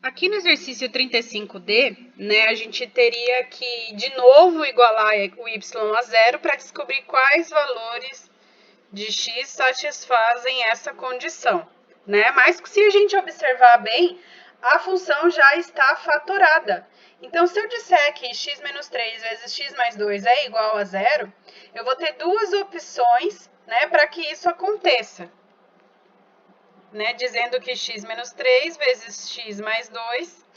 Aqui no exercício 35D, né, a gente teria que, de novo, igualar o y a zero para descobrir quais valores de x satisfazem essa condição, né? Mas se a gente observar bem, a função já está fatorada. Então, se eu disser que x menos 3 vezes x mais 2 é igual a zero, eu vou ter duas opções, né, para que isso aconteça. Né, dizendo que x menos 3 vezes x mais 2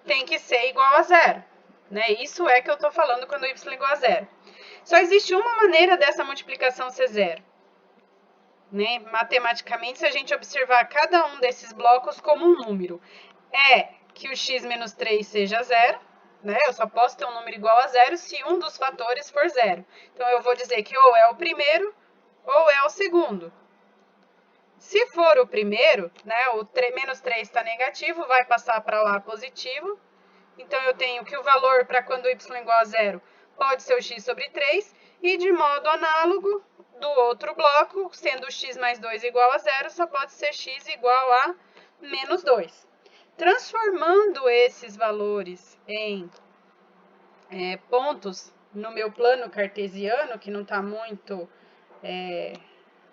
tem que ser igual a zero. Né? Isso é que eu estou falando quando y é igual a zero. Só existe uma maneira dessa multiplicação ser zero. Né? Matematicamente, se a gente observar cada um desses blocos como um número, é que o x menos 3 seja zero. Né? Eu só posso ter um número igual a zero se um dos fatores for zero. Então, eu vou dizer que ou é o primeiro ou é o segundo. Se for o primeiro, né, o menos 3 está negativo, vai passar para lá positivo. Então, eu tenho que o valor para quando y é igual a zero pode ser o x sobre 3. E de modo análogo, do outro bloco, sendo x mais 2 igual a zero, só pode ser x igual a menos 2. Transformando esses valores em pontos no meu plano cartesiano, que não está muito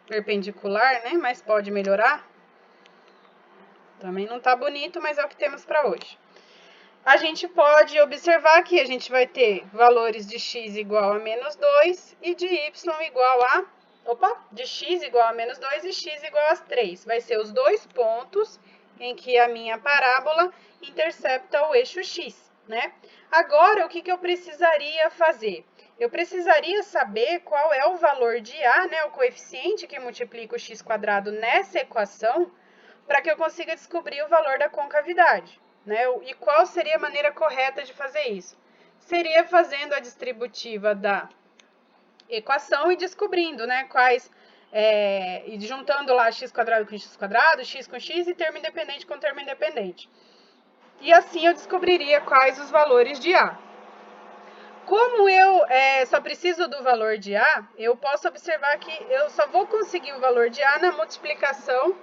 perpendicular, né? Mas pode melhorar. Também não está bonito, mas é o que temos para hoje. A gente pode observar que a gente vai ter valores de x igual a menos 2 e de y igual a... de x igual a menos 2 e x igual a 3. Vai ser os dois pontos em que a minha parábola intercepta o eixo x, né? Agora, o que eu precisaria fazer? Eu precisaria saber qual é o valor de a, né, o coeficiente que multiplica o x² nessa equação, para que eu consiga descobrir o valor da concavidade. Né? E qual seria a maneira correta de fazer isso? Seria fazendo a distributiva da equação e descobrindo, né, quais, e juntando lá x² com x com x e termo independente com termo independente. E assim eu descobriria quais os valores de a. Como eu só preciso do valor de a, eu posso observar que eu só vou conseguir o valor de a na multiplicação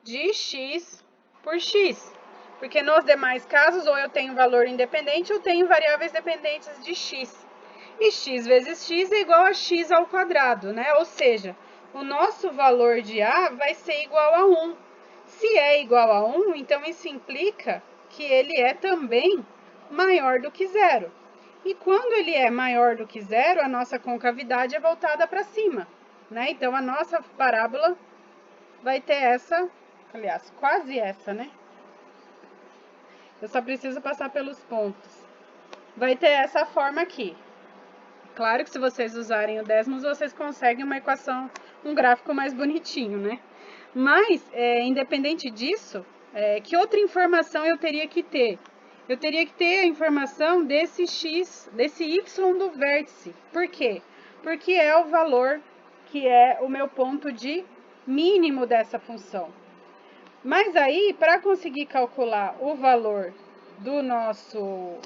de x por x. Porque nos demais casos, ou eu tenho valor independente, ou tenho variáveis dependentes de x. E x vezes x é igual a x ao quadrado, né? Ou seja, o nosso valor de a vai ser igual a 1. Se é igual a 1, então isso implica que ele é também maior do que zero. E quando ele é maior do que zero, a nossa concavidade é voltada para cima, né? Então, a nossa parábola vai ter essa, aliás, quase essa, né? Eu só preciso passar pelos pontos. Vai ter essa forma aqui. Claro que se vocês usarem o Desmos, vocês conseguem uma equação, um gráfico mais bonitinho, né? Mas, independente disso, que outra informação eu teria que ter? Eu teria que ter a informação desse x, desse y do vértice. Por quê? Porque é o valor que é o meu ponto de mínimo dessa função. Mas aí, para conseguir calcular o valor do nosso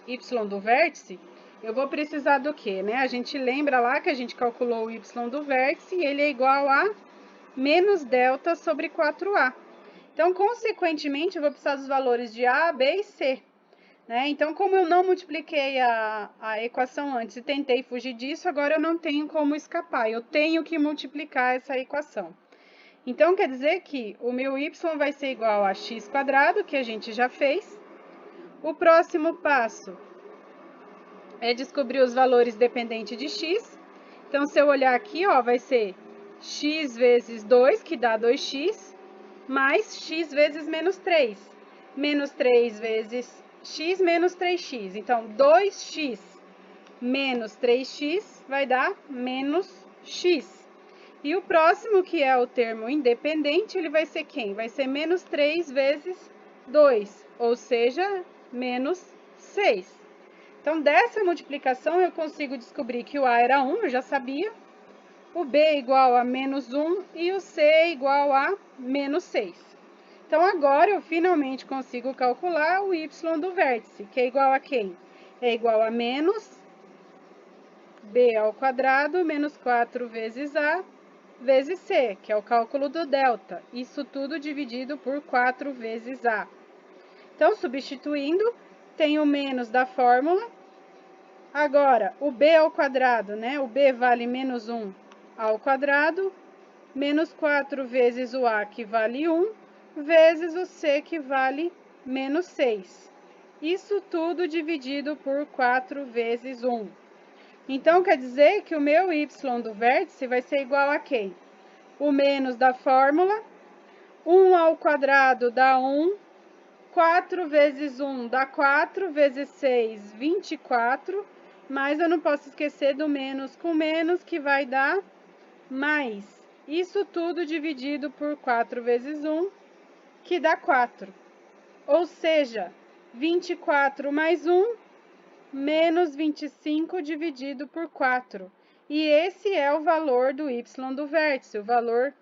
y do vértice, eu vou precisar do quê, né? A gente lembra lá que a gente calculou o y do vértice e ele é igual a menos delta sobre 4a. Então, consequentemente, eu vou precisar dos valores de a, b e c. Né? Então, como eu não multipliquei a equação antes e tentei fugir disso, agora eu não tenho como escapar. Eu tenho que multiplicar essa equação. Então, quer dizer que o meu y vai ser igual a x², que a gente já fez. O próximo passo é descobrir os valores dependentes de x. Então, se eu olhar aqui, ó, vai ser x vezes 2, que dá 2x, mais x vezes menos 3. Menos 3 vezes x menos 3x. Então, 2x menos 3x vai dar menos x. E o próximo, que é o termo independente, ele vai ser quem? Vai ser menos 3 vezes 2, ou seja, menos 6. Então, dessa multiplicação, eu consigo descobrir que o a era 1, eu já sabia, o b é igual a menos 1 e o c é igual a menos 6. Então, agora eu finalmente consigo calcular o y do vértice, que é igual a quem? É igual a menos b ao quadrado menos 4 vezes a vezes c, que é o cálculo do delta. Isso tudo dividido por 4 vezes a. Então, substituindo, tem o menos da fórmula. Agora, o b ao quadrado, né? O b vale menos 1 ao quadrado, menos 4 vezes o a, que vale 1, vezes o c, que vale menos 6. Isso tudo dividido por 4 vezes 1. Então, quer dizer que o meu y do vértice vai ser igual a quem? O menos da fórmula, 1 ao quadrado dá 1, 4 vezes 1 dá 4, vezes 6, 24, mas eu não posso esquecer do menos com menos, que vai dar mais. Isso tudo dividido por 4 vezes 1, que dá 4. Ou seja, 24 mais 1, menos 25 dividido por 4. E esse é o valor do y do vértice, o valor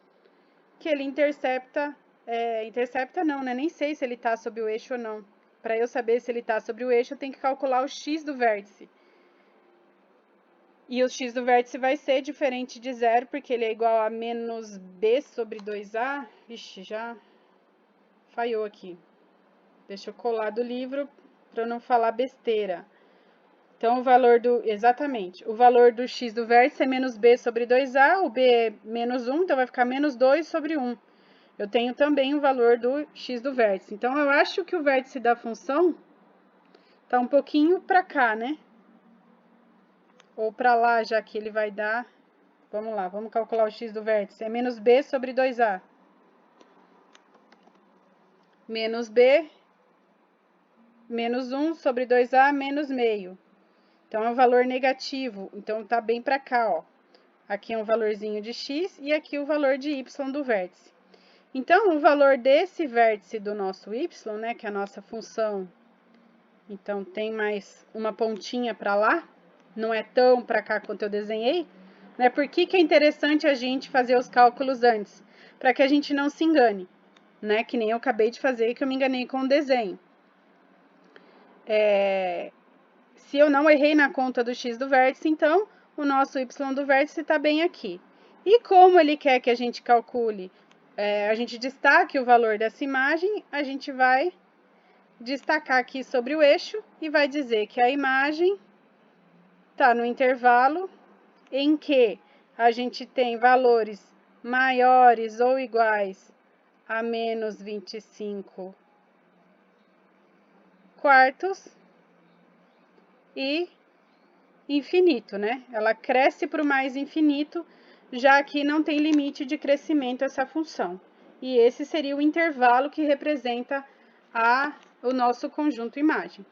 que ele intercepta. Intercepta não, né? Nem sei se ele está sobre o eixo ou não. Para eu saber se ele está sobre o eixo, eu tenho que calcular o x do vértice. E o x do vértice vai ser diferente de zero, porque ele é igual a menos b sobre 2a. Vixe, já falhou aqui. Deixa eu colar do livro para eu não falar besteira. Então, o valor do... Exatamente. O valor do x do vértice é menos b sobre 2a. O b é menos 1, então vai ficar menos 2 sobre 1. Eu tenho também o valor do x do vértice. Então, eu acho que o vértice da função está um pouquinho para cá, né? Ou para lá, já que ele vai dar... Vamos lá, vamos calcular o x do vértice. É menos b sobre 2a. Menos b, menos 1 sobre 2a, menos meio. Então, é um valor negativo. Então, tá bem para cá, ó. Aqui é um valorzinho de x e aqui o valor de y do vértice. Então, o valor desse vértice do nosso y, né, que é a nossa função, então tem mais uma pontinha para lá, não é tão para cá quanto eu desenhei, né? Por que é interessante a gente fazer os cálculos antes? Para que a gente não se engane, né? Que nem eu acabei de fazer, que eu me enganei com o desenho. Se eu não errei na conta do x do vértice, então o nosso y do vértice está bem aqui. E como ele quer que a gente calcule, a gente destaque o valor dessa imagem, a gente vai destacar aqui sobre o eixo e vai dizer que a imagem está no intervalo em que a gente tem valores maiores ou iguais a menos 25 quartos e infinito, né? Ela cresce para o mais infinito, já que não tem limite de crescimento essa função. E esse seria o intervalo que representa o nosso conjunto imagem.